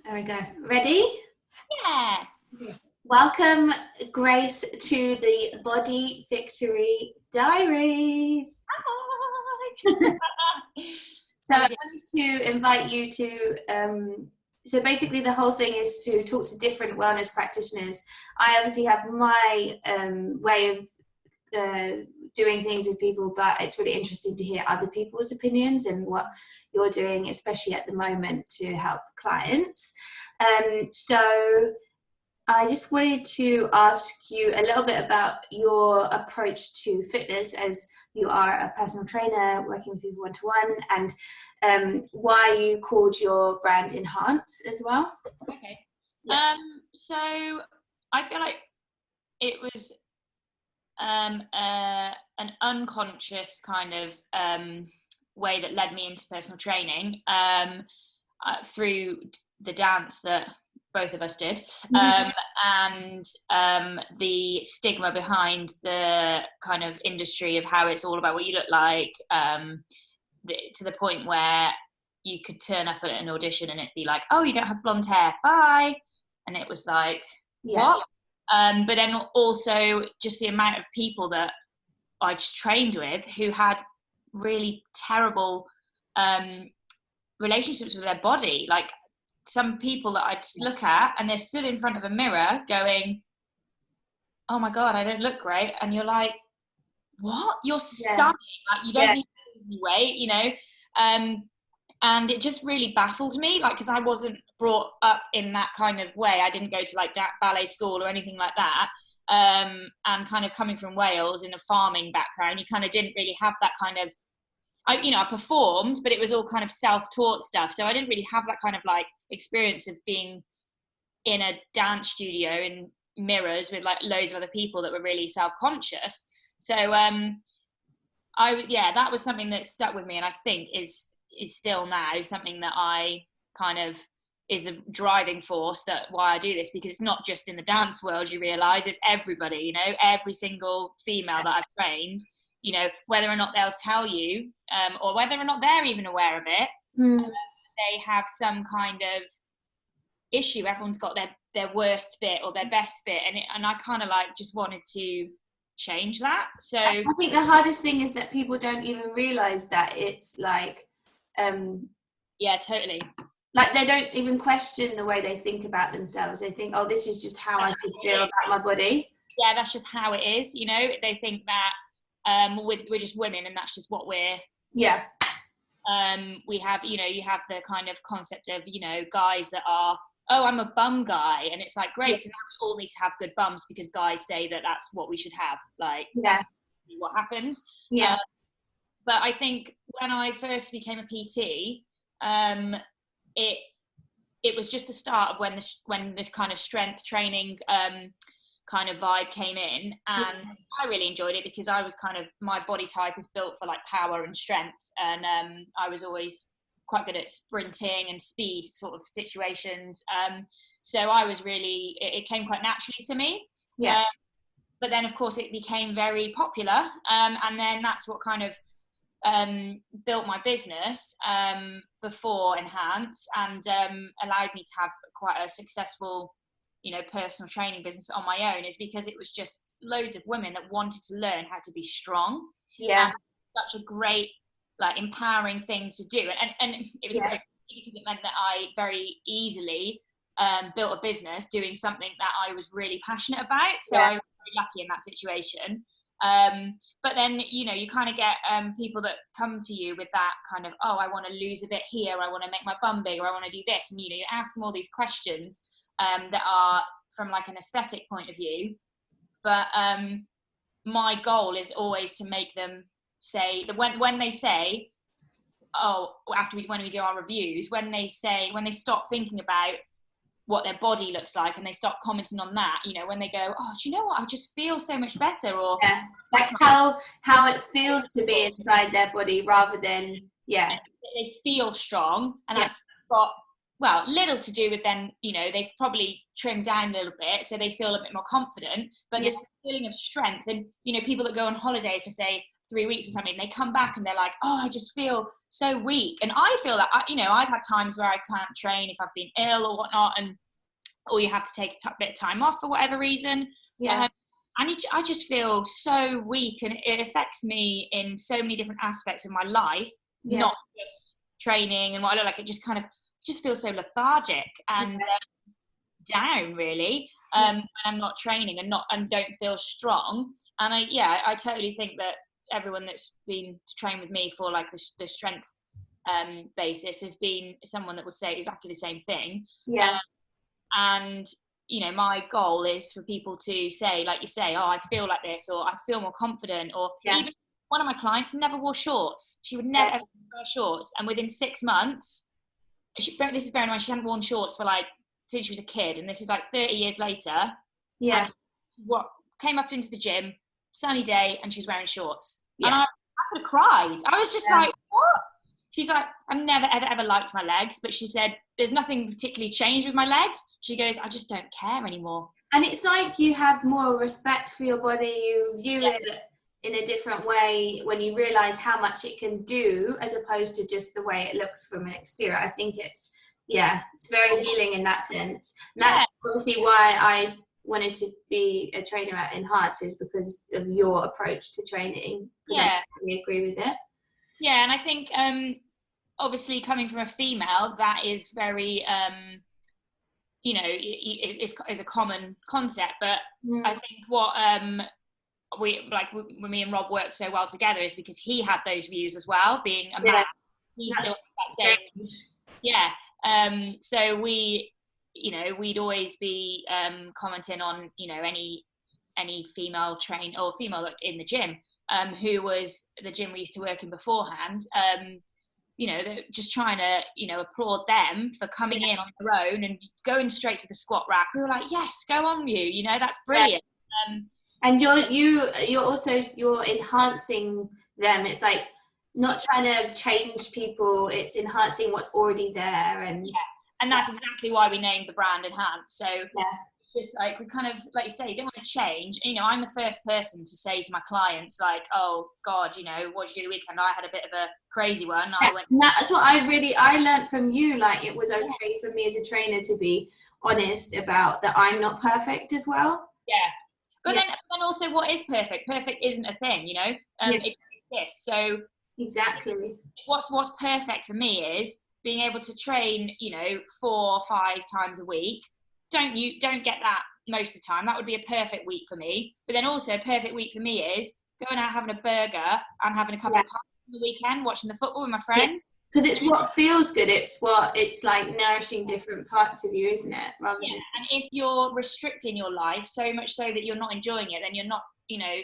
There we go. Ready? Yeah. Welcome, Grace, to the Body Victory Diaries. Hi. So I wanted to invite you to, so basically the whole thing is to talk to different wellness practitioners. I obviously have my way of doing things with people, but it's really interesting to hear other people's opinions and what you're doing, especially at the moment, to help clients. So I just wanted to ask you a little bit about your approach to fitness, as you are a personal trainer working with people one-to-one, and why you called your brand Enhance as well. Okay. Yeah. So I feel like it was an unconscious kind of way that led me into personal training through the dance that both of us did, and the stigma behind the kind of industry of how it's all about what you look like, to the point where you could turn up at an audition and it'd be like, oh, you don't have blonde hair, bye. And it was like, what? But then also just the amount of people that I just trained with who had really terrible relationships with their body. Like some people that I'd look at and they're stood in front of a mirror going, oh my God, I don't look great. And you're like, what? You're stunning. Like you don't need to lose weight, you know? And it just really baffled me, like, because I wasn't brought up in that kind of way. I didn't go to like ballet school or anything like that. And kind of coming from Wales in a farming background, you kind of didn't really have that kind of, I performed, but it was all kind of self-taught stuff. So I didn't really have that kind of like experience of being in a dance studio in mirrors with like loads of other people that were really self-conscious. So that was something that stuck with me, and I think is still now something that I kind of is the driving force that why I do this, because it's not just in the dance world, you realize it's everybody, you know, every single female that I've trained, you know, whether or not they'll tell you, or whether or not they're even aware of it, they have some kind of issue. Everyone's got their worst bit or their best bit, and I kind of like just wanted to change that. So I think the hardest thing is that people don't even realize that it's like yeah, totally, like they don't even question the way they think about themselves. They think, oh, this is just how I should feel about my body. Yeah, that's just how it is, you know. They think that we're just women and that's just what we're. Yeah. We have, you know, you have the kind of concept of, you know, guys that are, oh, I'm a bum guy, and it's like, great, so now we all need to have good bums because guys say that that's what we should have, like, that's what happens. But I think when I first became a PT, it was just the start of when this kind of strength training kind of vibe came in, and I really enjoyed it because I was kind of, my body type is built for like power and strength, and I was always quite good at sprinting and speed sort of situations, so I was really, it came quite naturally to me. But then of course it became very popular, and then that's what kind of built my business before Enhance, and allowed me to have quite a successful, you know, personal training business on my own, is because it was just loads of women that wanted to learn how to be strong. And such a great, like, empowering thing to do, and it was great because it meant that I very easily built a business doing something that I was really passionate about. So I was very lucky in that situation. But then, you know, you kind of get people that come to you with that kind of, oh, I want to lose a bit here, I want to make my bum bigger, I want to do this, and you know, you ask them all these questions that are from like an aesthetic point of view, but my goal is always to make them say that when they say, oh, when we do our reviews, when they stop thinking about what their body looks like and they stop commenting on that, you know, when they go, oh, do you know what, I just feel so much better, or like how it feels to be inside their body rather than they feel strong, and that's got, well, little to do with then, you know, they've probably trimmed down a little bit so they feel a bit more confident, but just the feeling of strength. And you know, people that go on holiday for say 3 weeks or something, they come back and they're like, oh, I just feel so weak. And I feel that, you know, I've had times where I can't train if I've been ill or whatnot, and or you have to take a bit of time off for whatever reason. And I just feel so weak, and it affects me in so many different aspects of my life, not just training and what I look like. It just kind of just feels so lethargic and down, really, when I'm not training and don't feel strong. And I totally think that everyone that's been to train with me for like the strength basis has been someone that would say exactly the same thing. And you know, my goal is for people to say, like you say, oh, I feel like this, or I feel more confident, or even one of my clients never wore shorts. She would never ever wear shorts, and within 6 months, this is bearing in mind she hadn't worn shorts for like since she was a kid, and this is like 30 years later. And what came up into the gym, sunny day, and she was wearing shorts, and I could have cried. I was just like, what? She's like, I've never, ever, ever liked my legs. But she said, there's nothing particularly changed with my legs. She goes, I just don't care anymore. And it's like you have more respect for your body. You view it in a different way when you realize how much it can do, as opposed to just the way it looks from an exterior. I think it's very healing in that sense. And that's obviously why I wanted to be a trainer at Enhance, is because of your approach to training. I totally agree with it. Yeah, and I think obviously coming from a female, that is very, you know, is a common concept. But I think what when me and Rob worked so well together is because he had those views as well. Being a man, he still had that same. So we, you know, we'd always be commenting on, you know, any female or female in the gym. Who was the gym we used to work in beforehand, you know, just trying to, you know, applaud them for coming in on their own and going straight to the squat rack. We were like, yes, go on you know, that's brilliant. And you're enhancing them. It's like not trying to change people, it's enhancing what's already there. And that's exactly why we named the brand Enhance. So just like, we kind of, like you say, you don't want to change. You know, I'm the first person to say to my clients, like, oh God, you know, what did you do the weekend? I had a bit of a crazy one. That's what I learned from you. Like, it was okay for me as a trainer to be honest about that I'm not perfect as well. But then also, what is perfect? Perfect isn't a thing, you know. It exists. So exactly. What's perfect for me is being able to train, you know, 4 or 5 times a week. Don't get that most of the time. That would be a perfect week for me. But then also a perfect week for me is going out having a burger and having a couple of pints on the weekend, watching the football with my friends. Because it's what feels good. It's like nourishing different parts of you, isn't it? And if you're restricting your life so much so that you're not enjoying it, then you're not, you know,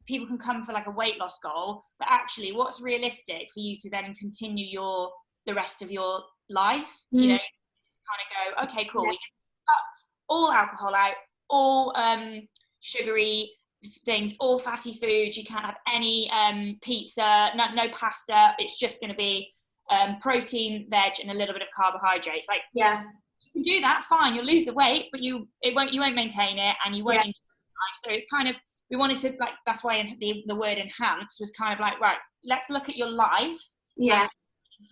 people can come for like a weight loss goal, but actually what's realistic for you to then continue the rest of your life, you know, kind of go, okay, cool, we can cut all alcohol out, all sugary things, all fatty foods. You can't have any pizza, no pasta. It's just going to be protein, veg, and a little bit of carbohydrates. Like, you can do that, fine. You'll lose the weight, but you won't maintain it, and you won't enjoy life. So it's kind of, we wanted to, like, that's why the word enhance was kind of like, right, let's look at your life, and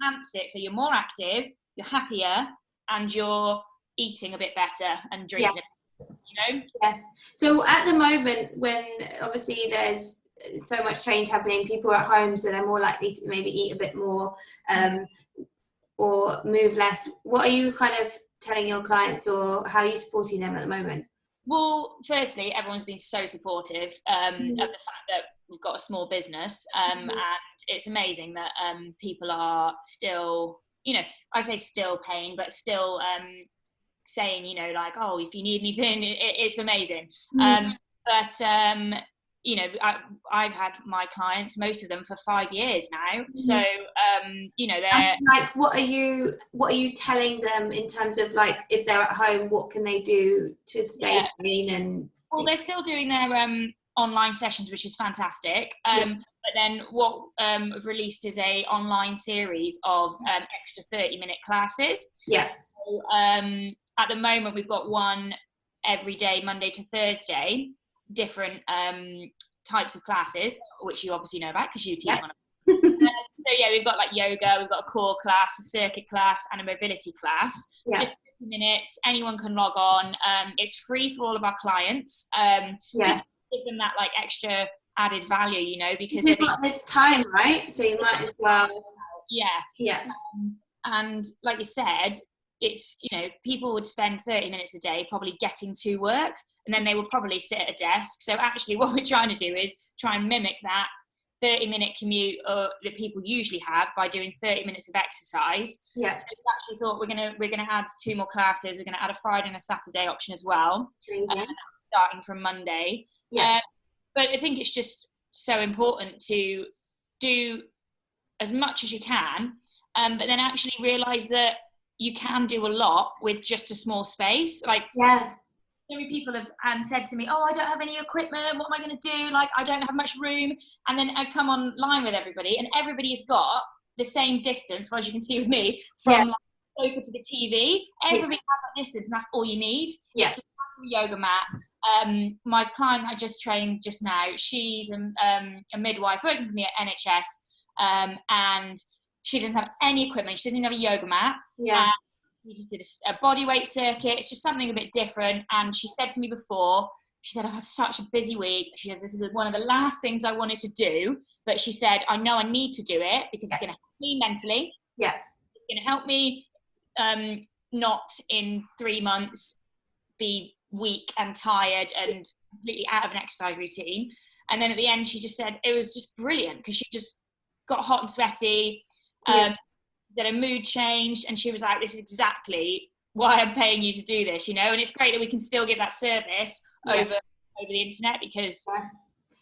enhance it so you're more active, you're happier, and you're eating a bit better and drinking a bit, you know. So at the moment, when obviously there's so much change happening, people are at home, so they're more likely to maybe eat a bit more or move less. What are you kind of telling your clients, or how are you supporting them at the moment? Well, firstly, everyone's been so supportive of the fact that we've got a small business, and it's amazing that people are still, you know, I say still paying, but still saying, you know, like, oh, if you need anything, it's amazing. But you know, I've had my clients, most of them, for 5 years now. So you know, they're like, what are you telling them in terms of, like, if they're at home, what can they do to stay sane? And well, they're still doing their online sessions, which is fantastic. But then what we've released is a online series of extra 30-minute classes. So, at the moment, we've got one every day, Monday to Thursday, different types of classes, which you obviously know about because you teach Yeah. one of so yeah, we've got like yoga, we've got a core class, a circuit class, and a mobility class. Yeah. Just 50 minutes, anyone can log on. It's free for all of our clients. Yeah. Just give them that like extra added value, you know, because you've got this time, right? So you might as well. Yeah. And like you said, it's, you know, people would spend 30 minutes a day probably getting to work, and then they would probably sit at a desk. So actually what we're trying to do is try and mimic that 30-minute commute that people usually have by doing 30 minutes of exercise. Yeah. So we actually thought we're gonna add 2 more classes. We're gonna add a Friday and a Saturday option as well, starting from Monday. Yeah. But I think it's just so important to do as much as you can, but then actually realize that you can do a lot with just a small space. Like, so many people have said to me, oh, I don't have any equipment, what am I going to do? Like, I don't have much room. And then I come online with everybody, and everybody's got the same distance, well, as you can see with me, from like, the sofa to the TV. Everybody has that distance, and that's all you need. Yes. It's a yoga mat. My client I just trained just now, she's a midwife working for me at NHS, and she doesn't have any equipment. She doesn't even have a yoga mat. Yeah. We just did a body weight circuit. It's just something a bit different. And she said to me before, she said, I've had such a busy week. She says, this is one of the last things I wanted to do. But she said, I know I need to do it because it's going to help me mentally. Yeah. It's going to help me not in 3 months be weak and tired and completely out of an exercise routine. And then at the end, she just said, it was just brilliant because she just got hot and sweaty. That her mood changed, and she was like, this is exactly why I'm paying you to do this, you know. And it's great that we can still give that service over the internet, because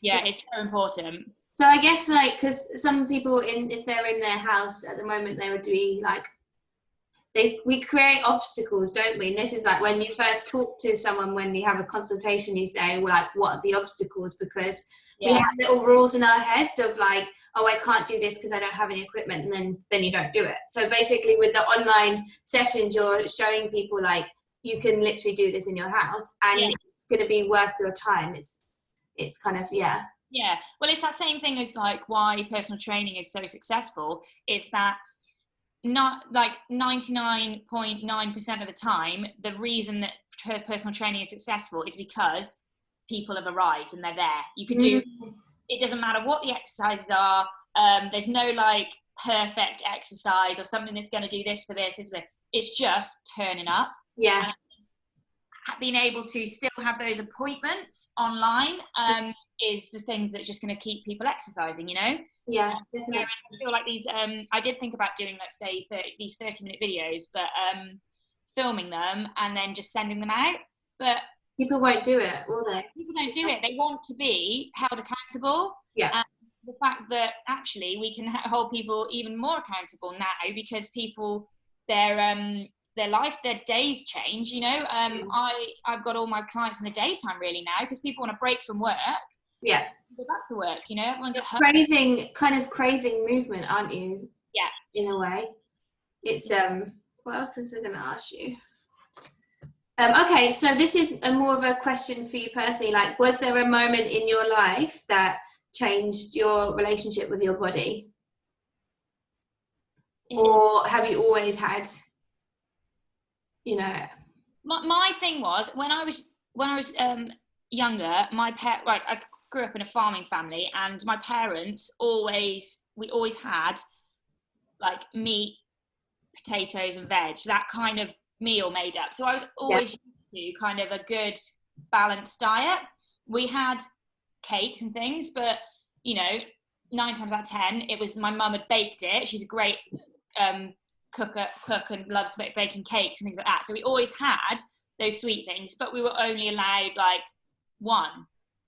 it's so important. So I guess, like, because some people, if they're in their house at the moment, they would be like, we create obstacles, don't we? And this is like when you first talk to someone, when you have a consultation, you say, well, like, what are the obstacles? Because we have little rules in our heads of like, oh, I can't do this because I don't have any equipment, and then you don't do it. So basically with the online sessions, you're showing people like, you can literally do this in your house, and it's going to be worth your time. It's kind of, well, it's that same thing as like why personal training is so successful. It's that not like 99.9% of the time, the reason that personal training is successful is because people have arrived and they're there. You could do, it doesn't matter what the exercises are. There's no like perfect exercise or something that's going to do this for this. It's just turning up. Yeah. And being able to still have those appointments online is the thing that's just going to keep people exercising, you know? Yeah, definitely. I feel like these, I did think about doing, let's say, these 30-minute videos, but filming them and then just sending them out. But people won't do it, will they? People don't do it. They want to be held accountable. Yeah. And the fact that actually we can hold people even more accountable now, because people, their life, their days change, you know. I've got all my clients in the daytime really now, because people want a break from work. Yeah. Go back to work, you know. Everyone's at home. Craving movement, aren't you? Yeah. In a way. It's what else was I going to ask you? Okay, so this is more of a question for you personally. Like, was there a moment in your life that changed your relationship with your body? Or have you always had, you know? My thing was, when I was younger, I grew up in a farming family, and my parents we always had like meat, potatoes and veg, that kind of meal made up. So I was always used to kind of a good balanced diet. We had cakes and things, but you know, 9 times out of 10 it was my mum had baked it. She's a great cook and loves baking cakes and things like that. So we always had those sweet things, but we were only allowed like 1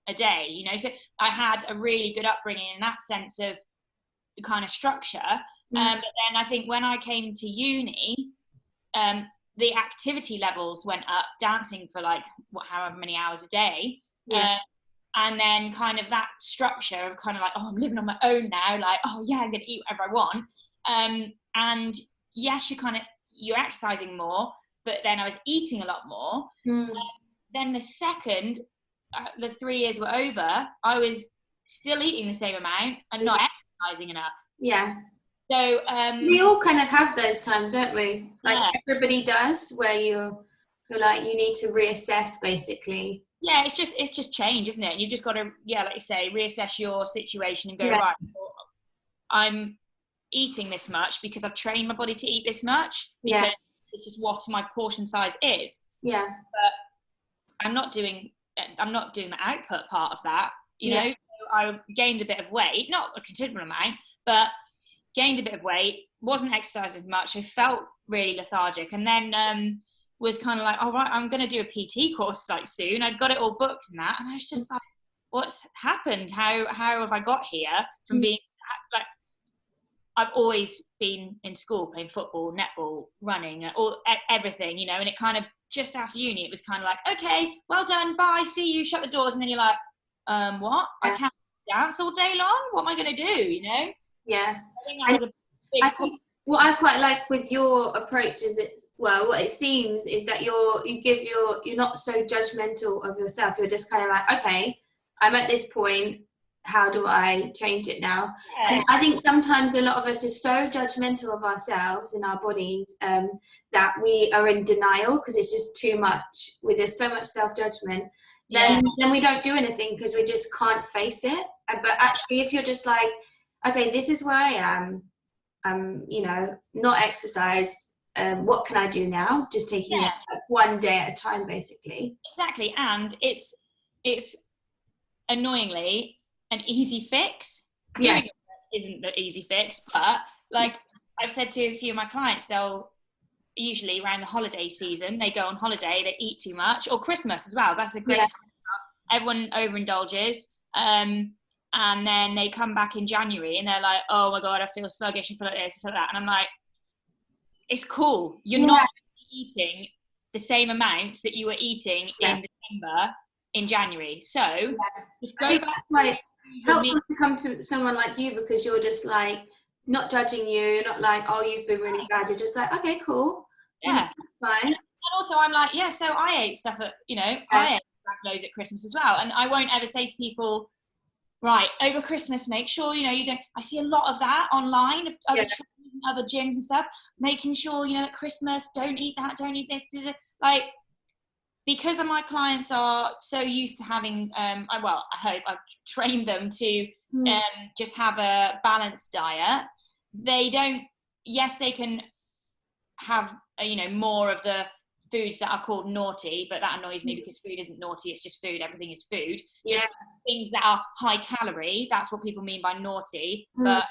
a day, you know. So I had a really good upbringing in that sense of the kind of structure. But then I think when I came to uni, the activity levels went up, dancing for like however many hours a day. And then kind of that structure of kind of like, oh, I'm living on my own now, like, oh yeah, I'm gonna eat whatever I want. And yes, you're exercising more, but then I was eating a lot more. Then the second the 3 years were over, I was still eating the same amount and not exercising enough. Yeah. So we all kind of have those times, don't we? Like yeah. everybody does, where you're like, you need to reassess basically. Yeah, it's just change, isn't it? And you've just got to, yeah, like you say, reassess your situation and go, right, well, I'm eating this much because I've trained my body to eat this much, because it's just what my portion size is. Yeah. But I'm not doing the output part of that, you know. So I gained a bit of weight, not a considerable amount, but gained a bit of weight, wasn't exercising as much. I felt really lethargic, and then was kind of like, all right, I'm going to do a PT course like soon. I'd got it all booked and that, and I was just like, what's happened? How have I got here from being like, I've always been in school playing football, netball, running, everything, you know, and it kind of, just after uni, it was kind of like, okay, well done, bye, see you, shut the doors, and then you're like, what? I can't dance all day long? What am I going to do, you know? Yeah. I think that was a big think what I quite like with your approach is what it seems is that you're not so judgmental of yourself. You're just kind of like, okay, I'm at this point, how do I change it now? Yeah. And I think sometimes a lot of us are so judgmental of ourselves and our bodies that we are in denial because it's just too much. There's so much self-judgment. Then we don't do anything because we just can't face it. But actually, if you're just like, okay, this is where I am, you know, not exercise, what can I do now? Just taking it one day at a time, basically. Exactly. And it's annoyingly an easy fix. Doing it isn't the easy fix, but like I've said to a few of my clients, they'll usually around the holiday season, they go on holiday, they eat too much, or Christmas as well. That's a great time. Everyone overindulges. And then they come back in January and they're like, oh my God, I feel sluggish, I feel like this, I feel like that. And I'm like, it's cool. You're not eating the same amounts that you were eating in December in January. So just go back. That's why it's helpful to come to someone like you, because you're just like, not judging you, not like, oh, you've been really bad. You're just like, okay, cool. Yeah. Fine. And also I'm like, yeah, so I ate stuff at, you know, I ate loads at Christmas as well. And I won't ever say to people, right, over Christmas, make sure, you know, you don't, I see a lot of that online, of other trainers and other gyms and stuff, making sure, you know, at Christmas, don't eat that, don't eat this, like, because of my clients are so used to having, I hope I've trained them to just have a balanced diet. They don't, yes, they can have, you know, more of the foods that are called naughty, but that annoys me because food isn't naughty, it's just food, everything is food. Just things that are high calorie, that's what people mean by naughty. But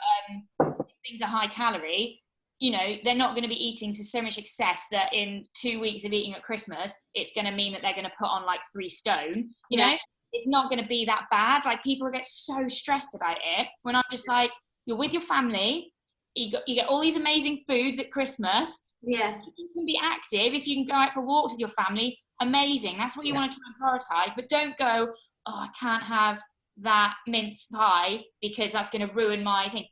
things are high calorie, you know, they're not going to be eating to so much excess that in 2 weeks of eating at Christmas, it's going to mean that they're going to put on like 3 stone, you know. It's not going to be that bad. Like, people get so stressed about it, when I'm just like, you're with your family, you get all these amazing foods at Christmas. If you can be active, if you can go out for walks with your family, amazing. That's what you want to try and prioritize. But don't go, oh, I can't have that mince pie because that's going to ruin my thing.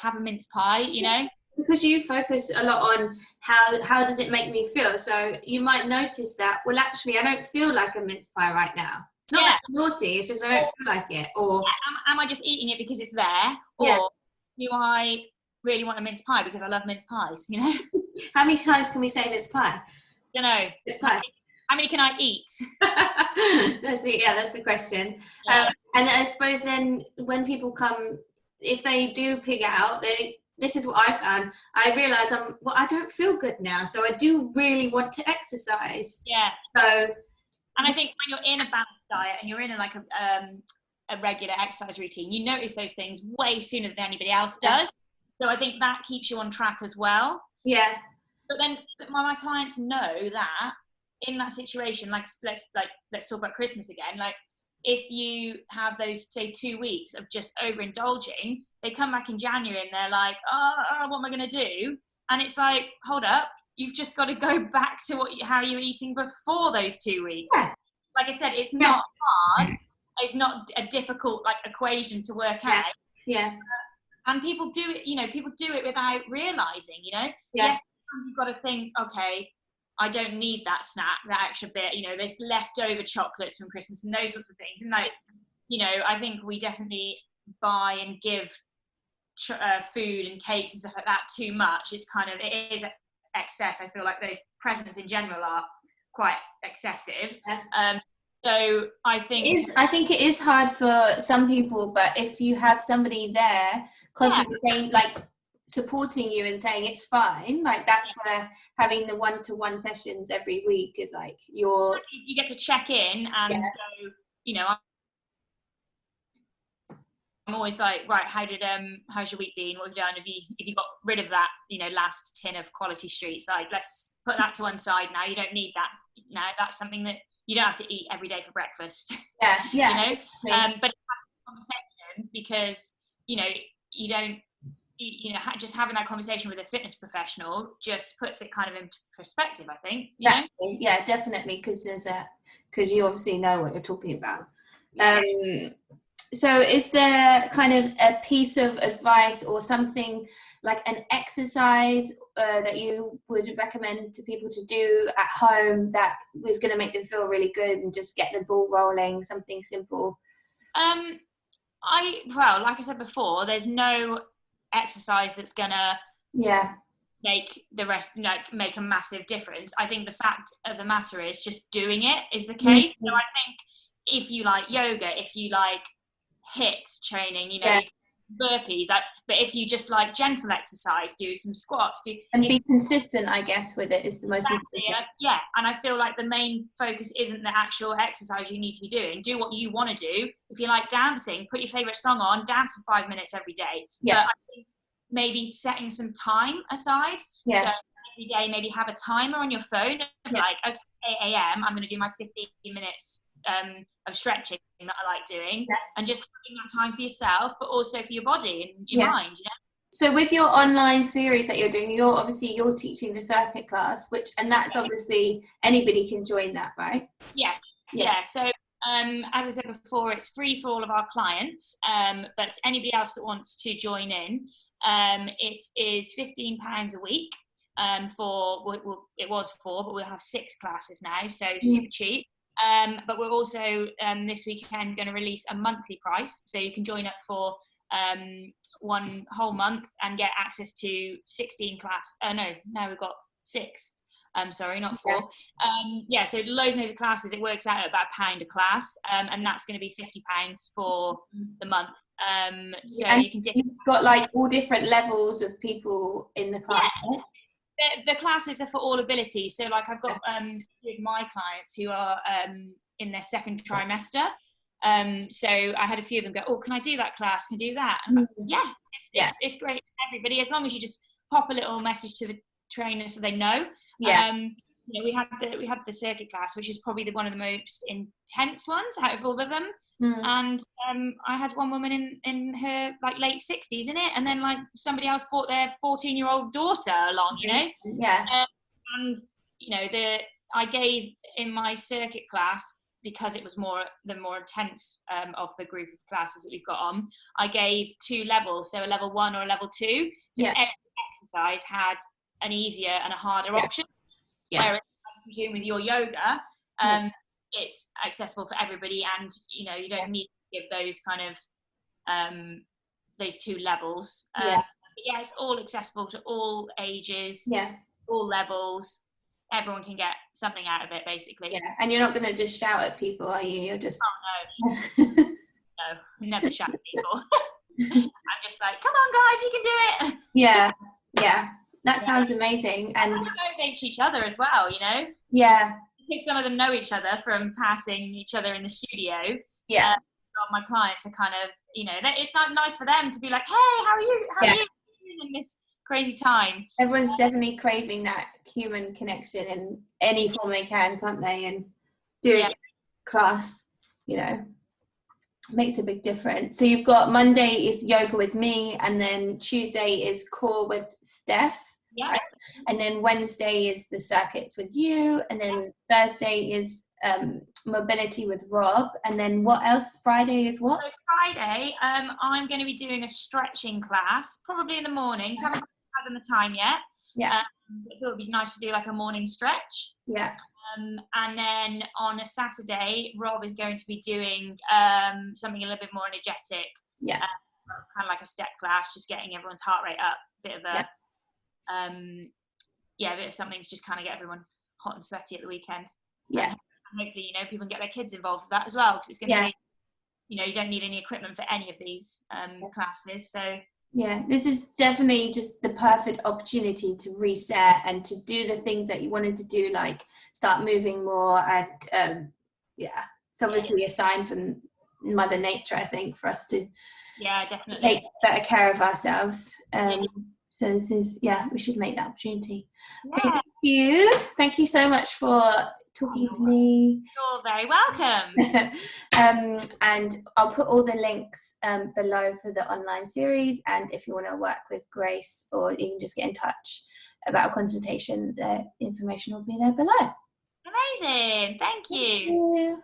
Have a mince pie, you know. Because you focus a lot on how does it make me feel. So you might notice that, well, actually, I don't feel like a mince pie right now. It's not that naughty, it's just I don't feel like it. Or am I just eating it because it's there? Or do I really want a mince pie because I love mince pies, you know? How many times can we say mince pie? Don't know. Mince pie. How many can I eat? That's the question. And I suppose then when people come, if they do pig out, this is what I found. I realise I don't feel good now, so I do really want to exercise. Yeah. So, and I think when you're in a balanced diet and you're in like a regular exercise routine, you notice those things way sooner than anybody else does. So I think that keeps you on track as well. Yeah. But then my clients know that in that situation, like let's talk about Christmas again. Like, if you have those, say, 2 weeks of just overindulging, they come back in January and they're like, oh, what am I going to do? And it's like, hold up, you've just got to go back to how you were eating before those 2 weeks. Yeah. Like I said, it's not hard. It's not a difficult equation to work out. Yeah. And people do it, you know, people do it without realizing, you know. Yeah. Yes, you've got to think, okay, I don't need that snack, that extra bit, you know, there's leftover chocolates from Christmas and those sorts of things. And you know, I think we definitely buy and give food and cakes and stuff like that too much. It is excess. I feel like those presents in general are quite excessive. So I think it is hard for some people, but if you have somebody there constantly saying, like, supporting you and saying it's fine, like, that's where having the one-to-one sessions every week is like you get to check in and go, you know, I'm always like, right, how's your week been? What have you done? Have you got rid of that, you know, last tin of Quality Streets? Like, let's put that to one side now. You don't need that now. That's something that you don't have to eat every day for breakfast. You know, but conversations, because, you know, you don't, you know, just having that conversation with a fitness professional just puts it kind of into perspective, I think. You know? Yeah, definitely, because you obviously know what you're talking about. So is there kind of a piece of advice or something, like an exercise that you would recommend to people to do at home that was going to make them feel really good and just get the ball rolling, something simple? Like I said before, there's no exercise that's gonna make the rest, like, make a massive difference. I think the fact of the matter is just doing it is the case. So I think if you like yoga, if you like HIIT training, you know, burpees, but if you just like gentle exercise, do some squats, be consistent, I guess, with it is the most important. And I feel like the main focus isn't the actual exercise you need to be doing. Do what you want to do. If you like dancing, put your favorite song on, dance for 5 minutes every day. But I think maybe setting some time aside. So every day, maybe have a timer on your phone of like, okay, 8 a.m. I'm going to do my 15 minutes of stretching that I like doing, and just having that time for yourself, but also for your body and your mind, you know. So with your online series that you're doing, you're teaching the circuit class, and that's obviously anybody can join that, right? So as I said before, it's free for all of our clients, but anybody else that wants to join in, it is £15 a week. It was 4, but we'll have 6 classes now, so super cheap. But we're also this weekend going to release a monthly price, so you can join up for one whole month and get access to 16 class. Now we've got 6. Sorry, not 4. So loads and loads of classes. It works out at about £1 a class, and that's going to be £50 for the month. So and you can. You've got like all different levels of people in the class. Yeah. The classes are for all abilities. So like I've got with my clients who are in their second trimester. So I had a few of them go, oh, can I do that class? Can I do that? And it's great for everybody, as long as you just pop a little message to the trainer so they know. You know, we had the circuit class, which is probably one of the most intense ones out of all of them. And I had one woman in her like late 60s in it, and then like somebody else brought their 14-year-old daughter along, you know. And you know, I gave in my circuit class, because it was the more intense of the group of classes that we've got on, I gave 2 levels, so a level 1 or a level 2. So every exercise had an easier and a harder option. Whereas I presume with your yoga, it's accessible for everybody, and you know, you don't need to give those kind of those 2 levels. It's all accessible to all ages, all levels. Everyone can get something out of it, basically. And you're not going to just shout at people, are you? You're just no, never shout at people. I'm just like, come on guys, you can do it. That sounds amazing. And motivate each other as well, you know. Because some of them know each other from passing each other in the studio. My clients are kind of, you know, it's not nice for them to be like, hey, how are you in this crazy time? Everyone's definitely craving that human connection in any form they can, can't they? And doing class, you know, makes a big difference. So you've got Monday is yoga with me, and then Tuesday is core with Steph. Right? And then Wednesday is the circuits with you, and then Thursday is mobility with Rob, and then what else? Friday is what? So Friday, I'm going to be doing a stretching class, probably in the mornings. Haven't had the time yet. Yeah. I thought it would be nice to do like a morning stretch. Yeah. And then on a Saturday, Rob is going to be doing something a little bit more energetic. Yeah. Kind of like a step class, just getting everyone's heart rate up. Bit of a, a bit of something to just kind of get everyone hot and sweaty at the weekend. Yeah. And hopefully, people can get their kids involved with that as well, because it's going to be, you don't need any equipment for any of these classes. So yeah, this is definitely just the perfect opportunity to reset and to do the things that you wanted to do, like start moving more. And it's obviously a sign from Mother Nature, I think, for us to definitely take better care of ourselves. So this is, we should make that opportunity. Thank you so much for talking to me. You're very welcome. And I'll put all the links below for the online series, and if you want to work with Grace or even just get in touch about a consultation, the information will be there below. Amazing. Thank you. Thank you.